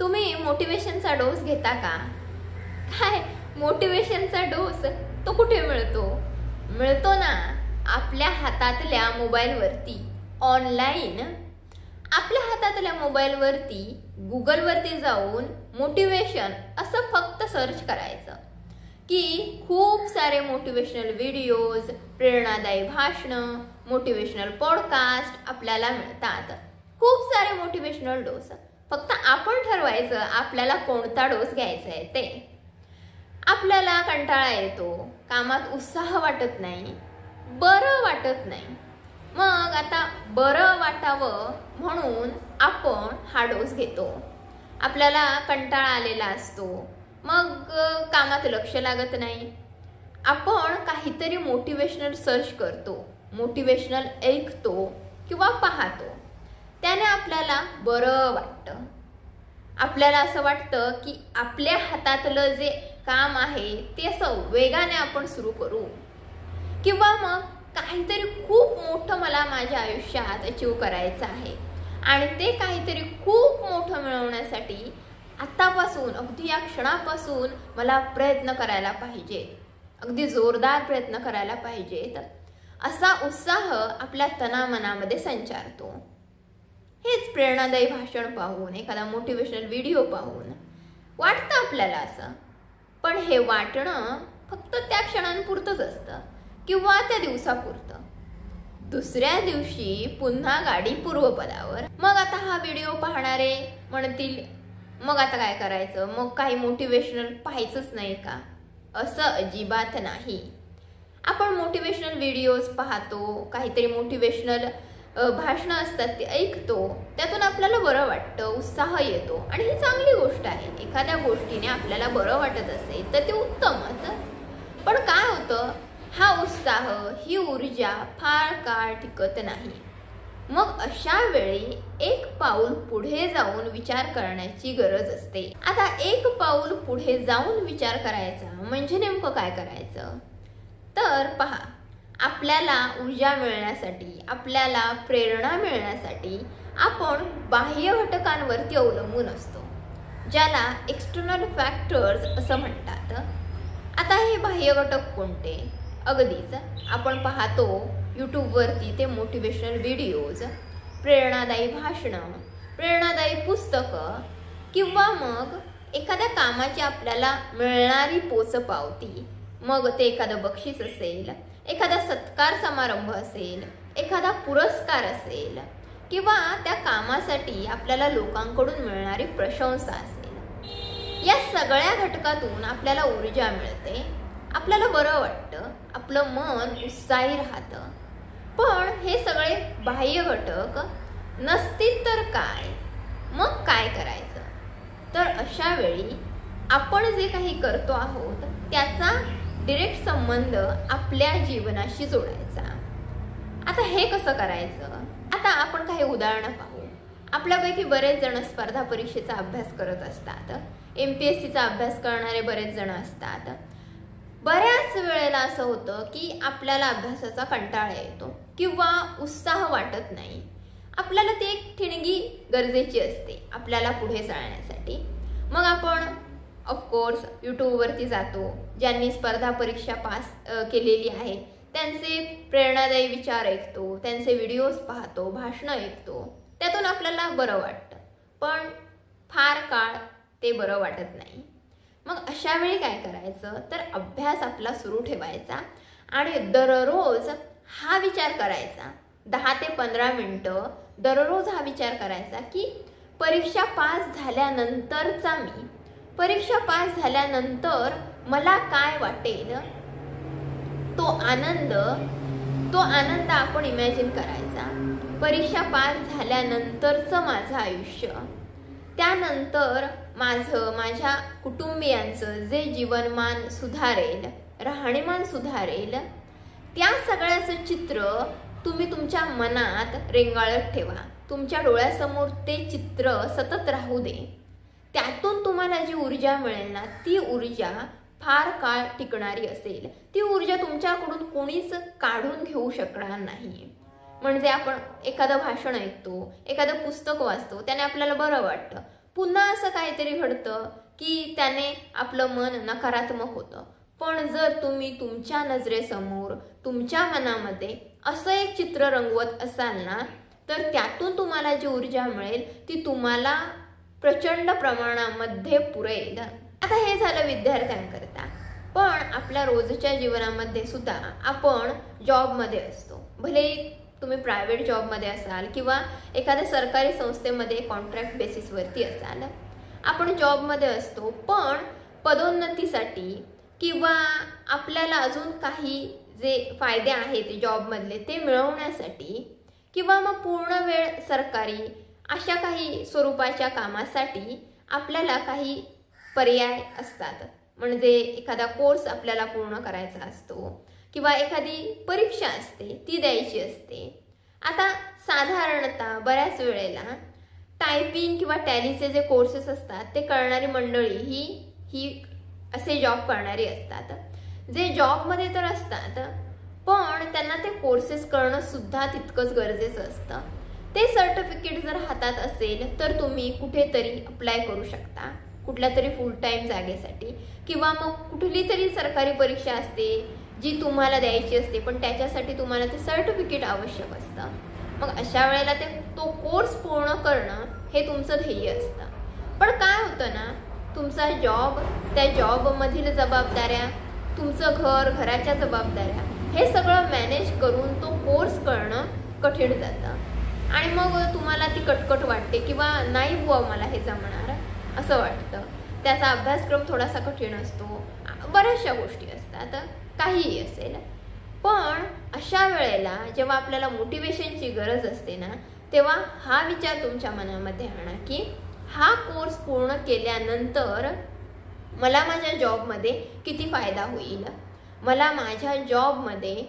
तुम्ही मोटिवेशनचा डोस घेता का? काय मोटिवेशनचा डोस तो कुठे मिळतो? मिळतो ना आपल्या हातातल्या मोबाईलवरती ऑनलाईन. आपल्या हातातल्या मोबाईलवरती गुगलवरती जाऊन मोटिवेशन असं फक्त सर्च करायचं की खूप सारे मोटिवेशनल व्हिडिओज, प्रेरणादायी भाषणं, मोटिवेशनल पॉडकास्ट आपल्याला मिळतात. खूप सारे मोटिवेशनल डोस. फक्त आपण ठरवायचं आपल्याला कोणता डोस घ्यायचा आहे ते. आपल्याला कंटाळा येतो, कामात उत्साह वाटत नाही, बरं वाटत नाही. मग आता बरं वाटावं म्हणून आपण हा डोस घेतो. आपल्याला कंटाळा आलेला असतो, मग कामात लक्ष लागत नाही. आपण काहीतरी मोटिवेशनल सर्च करतो, मोटिवेशनल ऐकतो किंवा पाहतो. त्याने आपल्याला बरं वाटतं. आपल्याला असं वाटतं की आपल्या हातातलं जे काम आहे ते असं वेगाने आपण सुरू करू. किंवा मग काहीतरी खूप मोठं मला माझ्या आयुष्यात अचीव करायचं आहे आणि ते काहीतरी खूप मोठं मिळवण्यासाठी आतापासून, अगदी या क्षणापासून मला प्रयत्न करायला पाहिजेत, अगदी जोरदार प्रयत्न करायला पाहिजेत, असा उत्साह आपल्या तनामनामध्ये संचारतो. हेच प्रेरणादायी भाषण पाहून, एखादा मोटिवेशनल व्हिडिओ पाहून वाटतं आपल्याला असं. पण हे वाटणं फक्त त्या क्षणांपुरतंच असतं किंवा त्या दिवसापुरतं. दुसऱ्या दिवशी पुन्हा गाडी पूर्वपदावर. मग आता हा व्हिडिओ पाहणारे म्हणतील मग आता काय करायचं, मग काही मोटिवेशनल पाहायचंच नाही का? असं अजिबात नाही. आपण मोटिवेशनल व्हिडिओज पाहतो, काहीतरी मोटिवेशनल भाषणं असतात ते ऐकतो, त्यातून आपल्याला बरं वाटतं, उत्साह येतो आणि ही चांगली गोष्ट आहे. एखाद्या गोष्टीने आपल्याला बरं वाटत असेल तर ते उत्तमच. पण काय होतं, हा उत्साह, ही ऊर्जा फार काळ टिकत नाही. मग अशा वेळी एक पाऊल पुढे जाऊन विचार करण्याची गरज असते. आता एक पाऊल पुढे जाऊन विचार करायचा म्हणजे नेमकं काय करायचं? तर पहा, आपल्याला ऊर्जा मिळण्यासाठी, आपल्याला प्रेरणा मिळण्यासाठी आपण बाह्य घटकांवरती अवलंबून असतो, ज्याला एक्सटर्नल फॅक्टर्स असं म्हणतात. आता हे बाह्य घटक कोणते? अगदीच आपण पाहतो यूट्यूबवरती ते मोटिवेशनल व्हिडिओज, प्रेरणादायी भाषणं, प्रेरणादायी पुस्तकं किंवा मग एखाद्या कामाची आपल्याला मिळणारी पोचपावती. मग ते एखादं बक्षीस असेल, एखादा सत्कार समारंभ असेल, एखादा पुरस्कार असेल किंवा त्या कामासाठी आपल्याला लोकांकडून मिळणारी प्रशंसा असेल. या सगळ्या घटकातून आपल्याला ऊर्जा मिळते, आपल्याला बरं वाटतं, आपलं मन उत्साही राहतं. पण हे सगळे बाह्य घटक नसतील तर काय? मग काय करायचं? तर अशा वेळी आपण जे काही करतो आहोत त्याचा डिरेक्ट संबंध आपल्या जीवनाशी जोडायचा. आता हे कसं करायचं? आता आपण काही उदाहरणं पाहू. आपल्यापैकी बरेच जण स्पर्धा परीक्षेचा अभ्यास करत असतात, MPSCचा अभ्यास करणारे बरेच जण असतात. बऱ्याच वेळेला असं होतं की आपल्याला अभ्यासाचा कंटाळा येतो किंवा उत्साह वाटत नाही. आपल्याला ती एक ठिणगी गरजेची असते आपल्याला पुढे चालण्यासाठी. मग आपण ऑफकोर्स यूट्यूबवरती जातो, ज्यांनी स्पर्धा परीक्षा पास केलेली आहे त्यांचे प्रेरणादायी विचार ऐकतो, त्यांचे व्हिडिओज पाहतो, भाषणं ऐकतो. त्यातून आपल्याला बरं वाटतं, पण फार काळ ते बरं वाटत नाही. मग अशा वेळी काय करायचं? तर अभ्यास आपला सुरू ठेवायचा आणि दररोज हा विचार करायचा. 10 ते 15 मिनिटं दररोज हा विचार करायचा की परीक्षा पास झाल्यानंतरचा मी, परीक्षा पास झाल्यानंतर मला काय वाटेल, तो आनंद आपण इमॅजिन करायचा. परीक्षा पास झाल्यानंतरचं माझं आयुष्य, त्यानंतर माझ्या कुटुंबियांचं जे जीवनमान सुधारेल, राहणीमान सुधारेल, त्या सगळ्याचं चित्र तुम्ही तुमच्या मनात रेंगाळत ठेवा. तुमच्या डोळ्यासमोर ते चित्र सतत राहू दे. त्यातून तुम्हाला जी ऊर्जा मिळेल ना, ती ऊर्जा फार काळ टिकणारी असेल. ती ऊर्जा तुमच्याकडून कोणीच काढून घेऊ शकणार नाही. म्हणजे आपण एखादं भाषण ऐकतो, एखादं पुस्तक वाचतो, त्याने आपल्याला बरं वाटतं, पुन्हा असं काहीतरी घडतं की त्याने आपलं मन नकारात्मक होतं. पण जर तुम्ही तुमच्या नजरेसमोर तुमच्या मनामध्ये असं एक चित्र रंगवत असाल ना, तर त्यातून तुम्हाला जी ऊर्जा मिळेल ती तुम्हाला प्रचंड प्रमाणामध्ये पुरेल. आता हे झालं विद्यार्थ्यांकरता. पण आपल्या रोजच्या जीवनामध्ये सुद्धा आपण जॉबमध्ये असतो. भले तुम्ही प्रायव्हेट जॉबमध्ये असाल किंवा एखाद्या सरकारी संस्थेमध्ये कॉन्ट्रॅक्ट बेसिसवरती असाल, आपण जॉबमध्ये असतो. पण पदोन्नतीसाठी किंवा आपल्याला अजून काही जे फायदे आहेत जॉबमधले ते मिळवण्यासाठी किंवा मग पूर्ण वेळ सरकारी अशा काही स्वरूपाच्या कामासाठी आपल्याला काही पर्याय असतात. म्हणजे एखादा कोर्स आपल्याला पूर्ण करायचा असतो किंवा एखादी परीक्षा असते ती द्यायची असते. आता साधारणतः बऱ्याच वेळेला टायपिंग किंवा टॅलीचे जे कोर्सेस असतात ते करणारी मंडळी ही असे जॉब करणारी असतात, जे जॉबमध्ये तर असतात पण त्यांना ते कोर्सेस करणं सुद्धा तितकंच गरजेचं असतं. ते सर्टिफिकेट जर हातात असेल तर तुम्ही कुठेतरी अप्लाय करू शकता कुठल्या तरी फुल टाईम जागेसाठी किंवा मग कुठली तरी सरकारी परीक्षा असते जी तुम्हाला द्यायची असते पण त्याच्यासाठी तुम्हाला ते सर्टिफिकेट आवश्यक असतं. मग अशा वेळेला तो कोर्स पूर्ण करणं हे तुमचं ध्येय असतं. पण काय होतं ना, तुमचा जॉब, त्या जॉबमधील जबाबदाऱ्या, तुमचं घर, घराच्या जबाबदाऱ्या हे सगळं मॅनेज करून तो कोर्स करणं कठीण जातं आणि मग तुम्हाला ती कटकट वाटते किंवा नाही बुवा मला हे जमणार असं वाटतं. त्याचा अभ्यासक्रम थोडासा कठीण असतो, बऱ्याचशा गोष्टी असतात, काहीही असेल. पण अशा वेळेला जेव्हा आपल्याला मोटिवेशनची गरज असते ना, तेव्हा हा विचार तुमच्या मनामध्ये आणा की हा कोर्स पूर्ण केल्यानंतर मला माझ्या जॉबमध्ये किती फायदा होईल, मला माझ्या जॉबमध्ये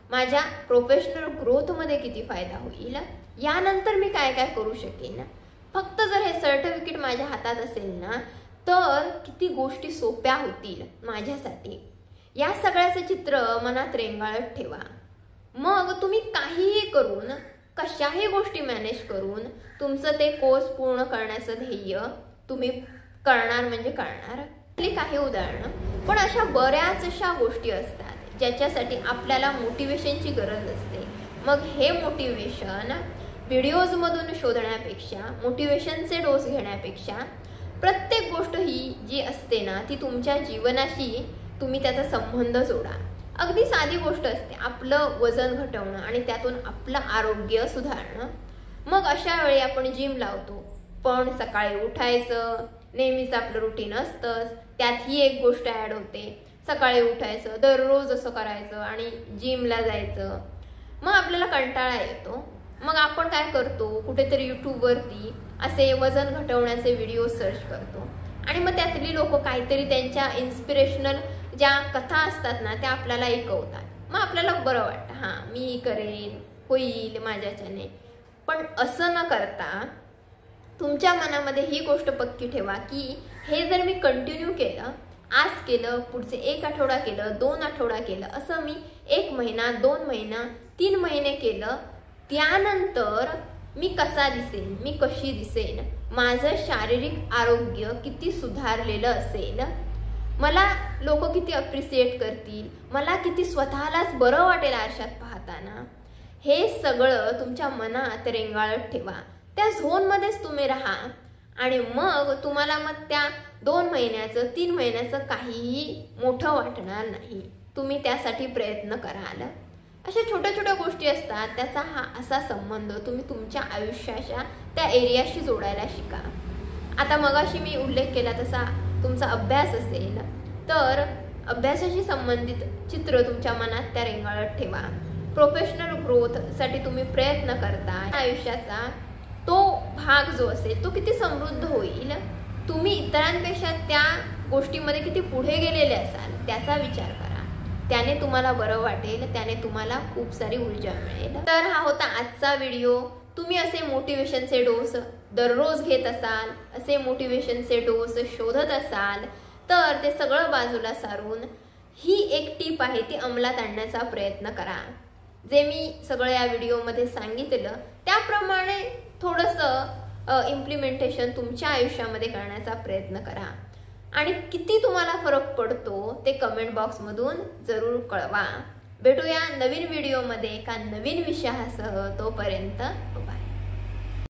माझ्या प्रोफेशनल ग्रोथमध्ये किती फायदा होईल, यानंतर मी काय काय करू शकेन. फक्त जर हे सर्टिफिकेट माझ्या हातात असेल ना तर किती गोष्टी सोप्या होतील माझ्यासाठी. या सगळ्याचं चित्र मनात रेंगाळत ठेवा. मग तुम्ही काहीही करून, कशाही गोष्टी मॅनेज करून तुमचं ते कोर्स पूर्ण करण्याचं ध्येय तुम्ही करणार म्हणजे करणार. काही उदाहरणं, पण अशा बऱ्याचशा गोष्टी असतात ज्याच्यासाठी आपल्याला मोटिवेशनची गरज असते. मग हे मोटिवेशन व्हिडिओजमधून शोधण्यापेक्षा, मोटिवेशनचे डोस घेण्यापेक्षा प्रत्येक गोष्ट ही जी असते ना ती तुमच्या जीवनाशी तुम्ही त्याचा संबंध जोडा. अगदी साधी गोष्ट असते, आपलं वजन घटवणं आणि त्यातून आपलं आरोग्य सुधारणं. मग अशा वेळी आपण जिम लावतो, पण सकाळी उठायचं नेहमीच आपलं रुटीन असतंच, त्यात ही एक गोष्ट ॲड होते, सकाळी उठायचं, दररोज असं करायचं आणि जिमला जायचं. मग आपल्याला कंटाळा येतो. मग आपण काय करतो, कुठेतरी यूट्यूबवरती असे वजन घटवण्याचे व्हिडिओ सर्च करतो आणि मग त्यातली लोक काहीतरी त्यांच्या इन्स्पिरेशनल ज्या कथा असतात ना त्या आपल्याला ऐकवतात. मग आपल्याला बरं वाटतं, हां मी करेन, होईल माझ्याच्याने. पण असं न करता तुमच्या मनामध्ये ही गोष्ट पक्की ठेवा की हे जर मी कंटिन्यू केलं, आज केलं, पुढचे 1 आठवडा केलं, 2 आठवडा केलं, असं मी 1 महिना, 2 महिना, 3 महिने केलं, त्यानंतर मी कसा दिसेन, मी कशी दिसेन, माझं शारीरिक आरोग्य किती सुधारलेलं असेल, मला लोक किती अप्रिशिएट करतील, मला किती स्वतःलाच बरं वाटेल आरशात पाहताना, हे सगळं तुमच्या मनात रेंगाळत ठेवा. त्या झोनमध्येच तुम्ही राहा आणि मग तुम्हाला मग त्या 2 महिन्याचं 3 महिन्याचं काहीही मोठं वाटणार नाही. तुम्ही त्यासाठी प्रयत्न कराल. अशा छोट्या छोट्या गोष्टी असतात, त्याचा हा असा संबंध तुम्ही तुमच्या आयुष्याच्या त्या एरियाशी जोडायला शिका. आता मगाशी मी उल्लेख केला तसा तुमचा अभ्यास असेल तर अभ्यासाशी संबंधित चित्र तुमच्या मनात त्या रेंगाळत ठेवा. प्रोफेशनल ग्रोथसाठी तुम्ही प्रयत्न करता, आयुष्याचा तो भाग जो असेल तो किती समृद्ध होईल, तुम्ही इतरांपेक्षा त्या गोष्टीमध्ये किती पुढे गेलेले असाल त्याचा विचार करा. त्याने तुम्हाला बरं वाटेल, त्याने तुम्हाला खूप सारी ऊर्जा मिळेल. तर हा होता आजचा व्हिडिओ. तुम्ही असे मोटिवेशनचे डोस दररोज घेत असाल, असे मोटिवेशनचे डोस शोधत असाल तर ते सगळं बाजूला सारून ही एक टीप आहे ती अंमलात आणण्याचा प्रयत्न करा. जे मी सगळं या व्हिडिओमध्ये सांगितलं त्याप्रमाणे थोडंसं इम्प्लिमेंटेशन तुमच्या आयुष्यामध्ये करण्याचा प्रयत्न करा आणि किती तुम्हाला फरक पडतो ते कमेंट बॉक्समधून जरूर कळवा. भेटूया नवीन व्हिडिओमध्ये एका नवीन विषयासह. तोपर्यंत बाय.